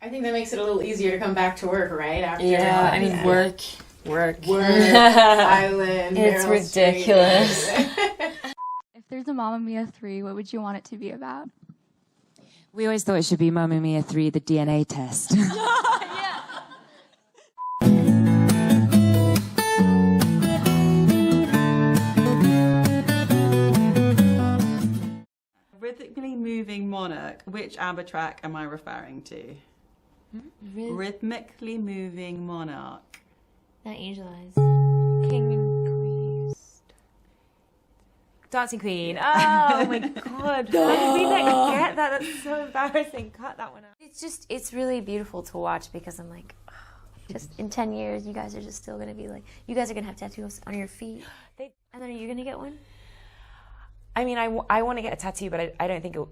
I think that makes it a little easier to come back to work, right? After I mean, work, Island. It's ridiculous. If there's a Mamma Mia 3, what would you want it to be about? We always thought it should be Mamma Mia 3, the DNA test. Yeah. Rhythmically moving monarch. Which ABBA track am I referring to? Rhythmically moving monarch. Not Angel Eyes. King and Queen. Dancing Queen. Oh my god. How did we get that? That's so embarrassing. Cut that one out. It's really beautiful to watch because I'm like, oh, just in 10 years, you guys are just still going to be like, you guys are going to have tattoos on your feet. And then are you going to get one? I mean, I want to get a tattoo, but I don't think it'll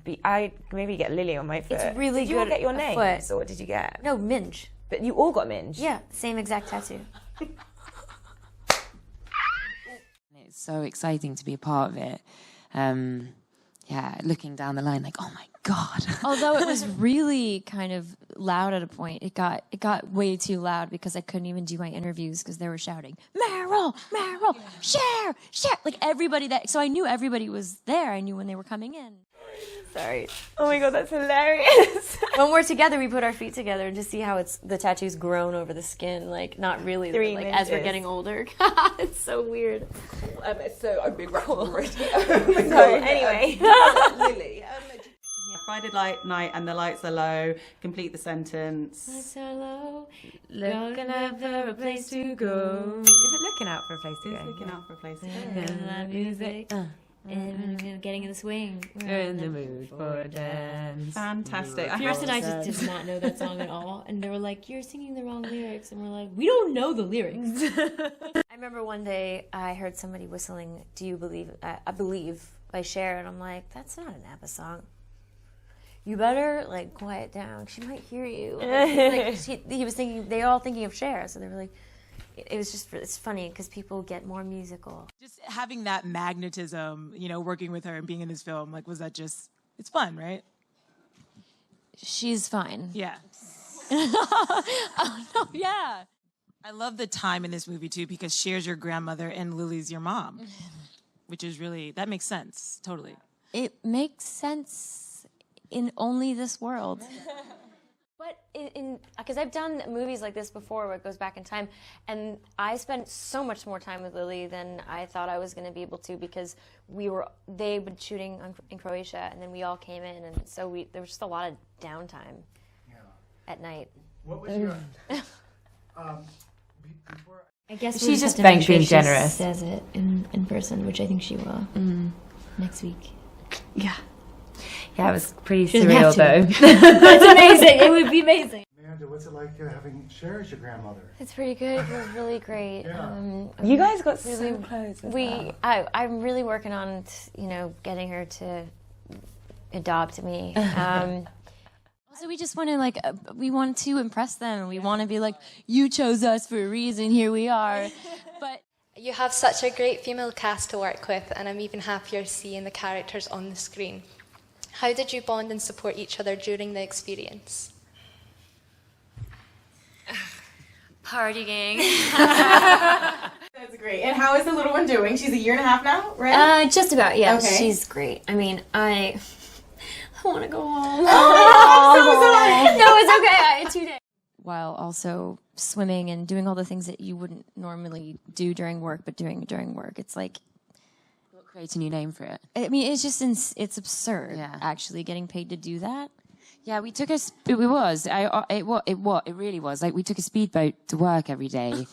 be. I maybe get Lily on my foot. It's really did you good. all get your name? Foot. So what did you get? No, Minge. But you all got Minge? Yeah, same exact tattoo. It's so exciting to be a part of it. Looking down the line like, oh my God. Although it was really kind of loud at a point. It got way too loud because I couldn't even do my interviews because they were shouting, Meryl, Cher. Like everybody so I knew everybody was there. I knew when they were coming in. Sorry. Oh my god, that's hilarious. When we're together, we put our feet together and just see how the tattoo's grown over the skin. Like, not really, like as we're getting older. It's so weird. So I've been already. So anyway. Lily. Friday night and the lights are low. Complete the sentence. Lights are low. Looking out for a place to go. Is it looking out for a place to go? It's looking out for a place to go. Music. And getting in the swing. We're in the mood for dance. Fantastic. Pierce and I just did not know that song at all. And they were like, you're singing the wrong lyrics. And we're like, we don't know the lyrics. I remember one day I heard somebody whistling Do You Believe, I Believe by Cher. And I'm like, that's not an ABBA song. You better, like, quiet down. She might hear you. He was thinking, they were all thinking of Cher. So they were like, it's funny because people get more musical. Just having that magnetism, working with her and being in this film, like, was that just, it's fun, right? She's fine. Yeah. Oh, no, yeah. I love the time in this movie, too, because Cher's your grandmother and Lily's your mom, which is really, that makes sense, totally. It makes sense in only this world. But because I've done movies like this before where it goes back in time, and I spent so much more time with Lily than I thought I was going to be able to because they'd been shooting in Croatia, and then we all came in, and so there was just a lot of downtime at night. What was your... I guess she's just being generous. She says it in person, which I think she will next week. Yeah. Yeah, it was pretty surreal, though. That's amazing. It would be amazing. Amanda, what's it like having Cher as your grandmother? It's pretty good. It was really great. Yeah. You guys got really so close. I'm really working on, getting her to adopt me. Also, we just want to we want to impress them. We want to be like, you chose us for a reason. Here we are. But you have such a great female cast to work with, and I'm even happier seeing the characters on the screen. How did you bond and support each other during the experience? Partying. That's great. And how is the little one doing? She's a year and a half now, right? Just about, yeah. Okay. She's great. I mean, I want to go home. Oh, I'm so sorry. No, it's okay. I had 2 days. while also swimming and doing all the things that you wouldn't normally do during work, but doing during work. It's like, We'll create a new name for it. I mean, it's just, it's absurd, actually, getting paid to do that. Yeah, we took it really was. Like, we took a speedboat to work every day.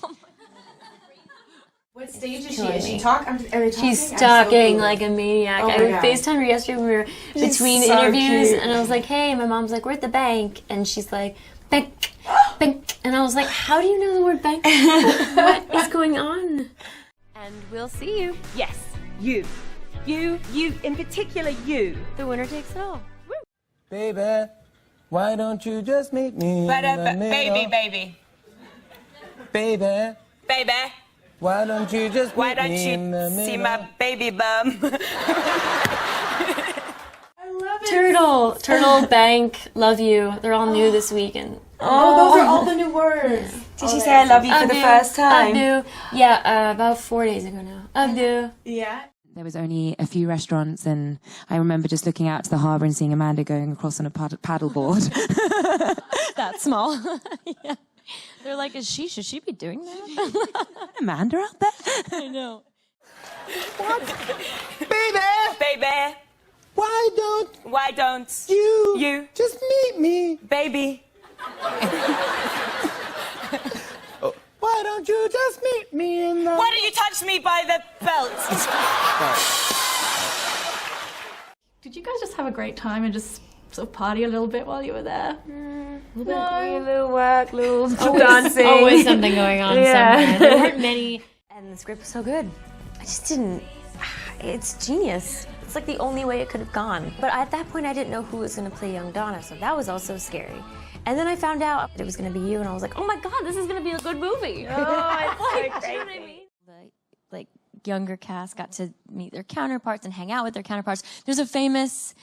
What stage is she? Is she talking? She's talking like a maniac. I FaceTimed her yesterday when we were between interviews, and I was like, hey, my mom's like, we're at the bank, and she's like, bank, bank, and I was like, how do you know the word bank? What is going on? And we'll see you. Yes, you in particular, you. The winner takes it all. Woo. Baby, why don't you just meet me in the middle? Baby. Why don't you just meet me in the middle? See my baby bum? I love it. Turtle, bank, love you. They're all new this week, and Oh, those are all the new words. Did she say I love you for the first time? Abdu. Yeah, about 4 days ago now. Abdu. Yeah. There was only a few restaurants, and I remember just looking out to the harbour and seeing Amanda going across on a paddleboard. That small. Yeah. They're like, should she be doing that? Amanda out there? I know. Baby, Why don't you you just meet me? baby? Why don't you just meet me in the... Why don't you touch me by the belt? Did you guys just have a great time and just sort of party a little bit while you were there? Little work, little Dancing. Always something going on somewhere. There weren't many. And the script was so good. I just didn't. It's genius. It's like the only way it could have gone. But at that point, I didn't know who was going to play young Donna, so that was also scary. And then I found out it was going to be you, and I was like, oh my God, this is going to be a good movie. Oh, it's like, so do you know what I mean? The like younger cast got to meet their counterparts and hang out with their counterparts. There's a famous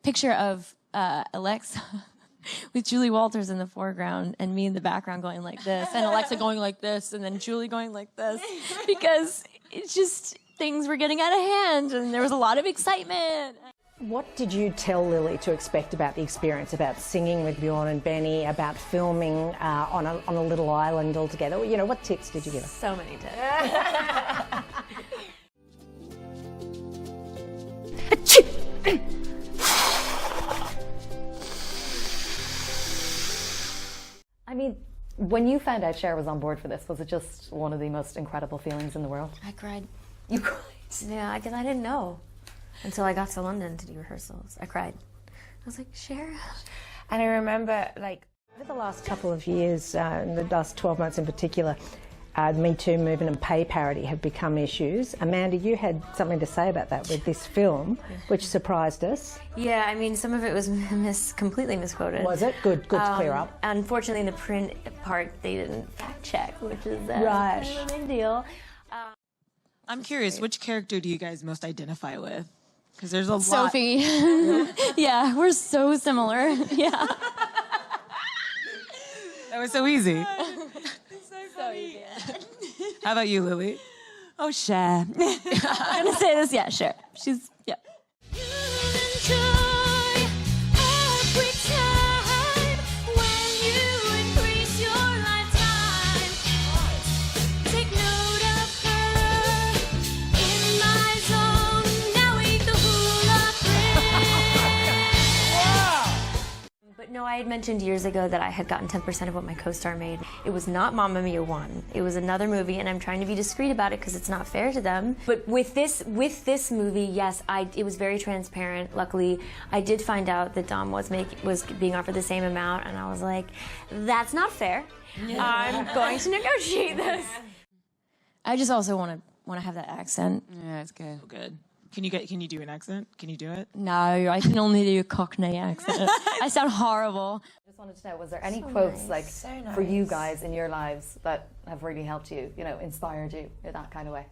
picture of Alexa with Julie Walters in the foreground and me in the background going like this, and Alexa going like this, and then Julie going like this, because it's just things were getting out of hand and there was a lot of excitement. What did you tell Lily to expect about the experience, about singing with Bjorn and Benny, about filming on a little island all together? You know, what tips did you give her? So many tips. I mean, when you found out Cher was on board for this, was it just one of the most incredible feelings in the world? I cried. You cried? Yeah, because I didn't know until I got to London to do rehearsals. I cried. I was like, Cher. And I remember, like, over the last couple of years, in the last 12 months in particular, Me Too movement and pay parity have become issues. Amanda, you had something to say about that with this film, which surprised us. Yeah, I mean, some of it was completely misquoted. Was it? Good to clear up. Unfortunately, in the print part, they didn't fact check, which is right. kind of a big deal. I'm curious, which character do you guys most identify with? Because there's a lot. Sophie. Yeah, we're so similar. Yeah. That was so easy. So easy. How about you, Lily? Oh, Cher. I'm gonna say this, yeah, sure. She's, yeah. But no, I had mentioned years ago that I had gotten 10% of what my co-star made. It was not Mamma Mia 1. It was another movie, and I'm trying to be discreet about it because it's not fair to them. But with this movie, yes, it was very transparent. Luckily, I did find out that Dom was being offered the same amount, and I was like, that's not fair. I'm going to negotiate this. I just also want to have that accent. Yeah, it's good. Oh, good. Can you do an accent? Can you do it? No, I can only do a Cockney accent. I sound horrible. I just wanted to know, was there any quotes for you guys in your lives that have really helped you, inspired you in that kind of way?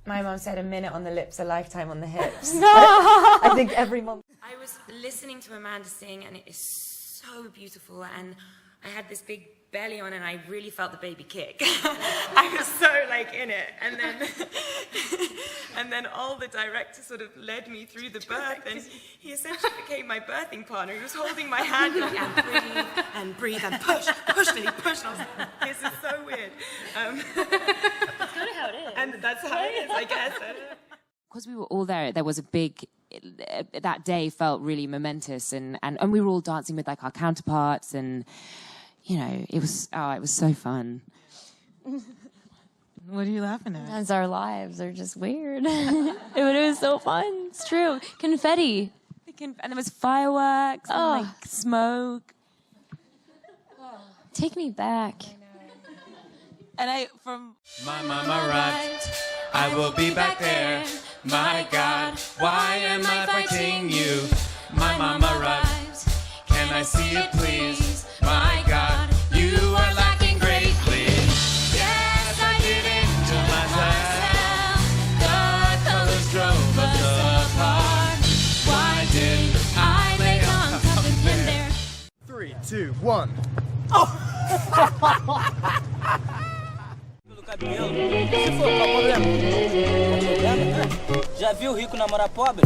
my mum said, a minute on the lips, a lifetime on the hips. I think every mum. I was listening to Amanda sing, and it is so beautiful, and I had this big belly on, and I really felt the baby kick. I was so in it, and then all the directors sort of led me through the birth, and he essentially became my birthing partner. He was holding my hand and breathe and push, and he pushed. And I was like, this is so weird. That's kind of how it is. And that's how it is, I guess. Because we were all there was a big, that day felt really momentous, and we were all dancing with our counterparts, and it was so fun. What are you laughing at? As our lives are just weird. It was so fun. It's true. Confetti. And there was fireworks and smoke. Take me back. And my mama arrived. I will be back there. My God, why am I fighting you? My mama arrived. Can I see it, please? My God, you are lacking greatly. Yes, I did it to myself. The colors drove us 2, 1. Já viu rico namorar pobre?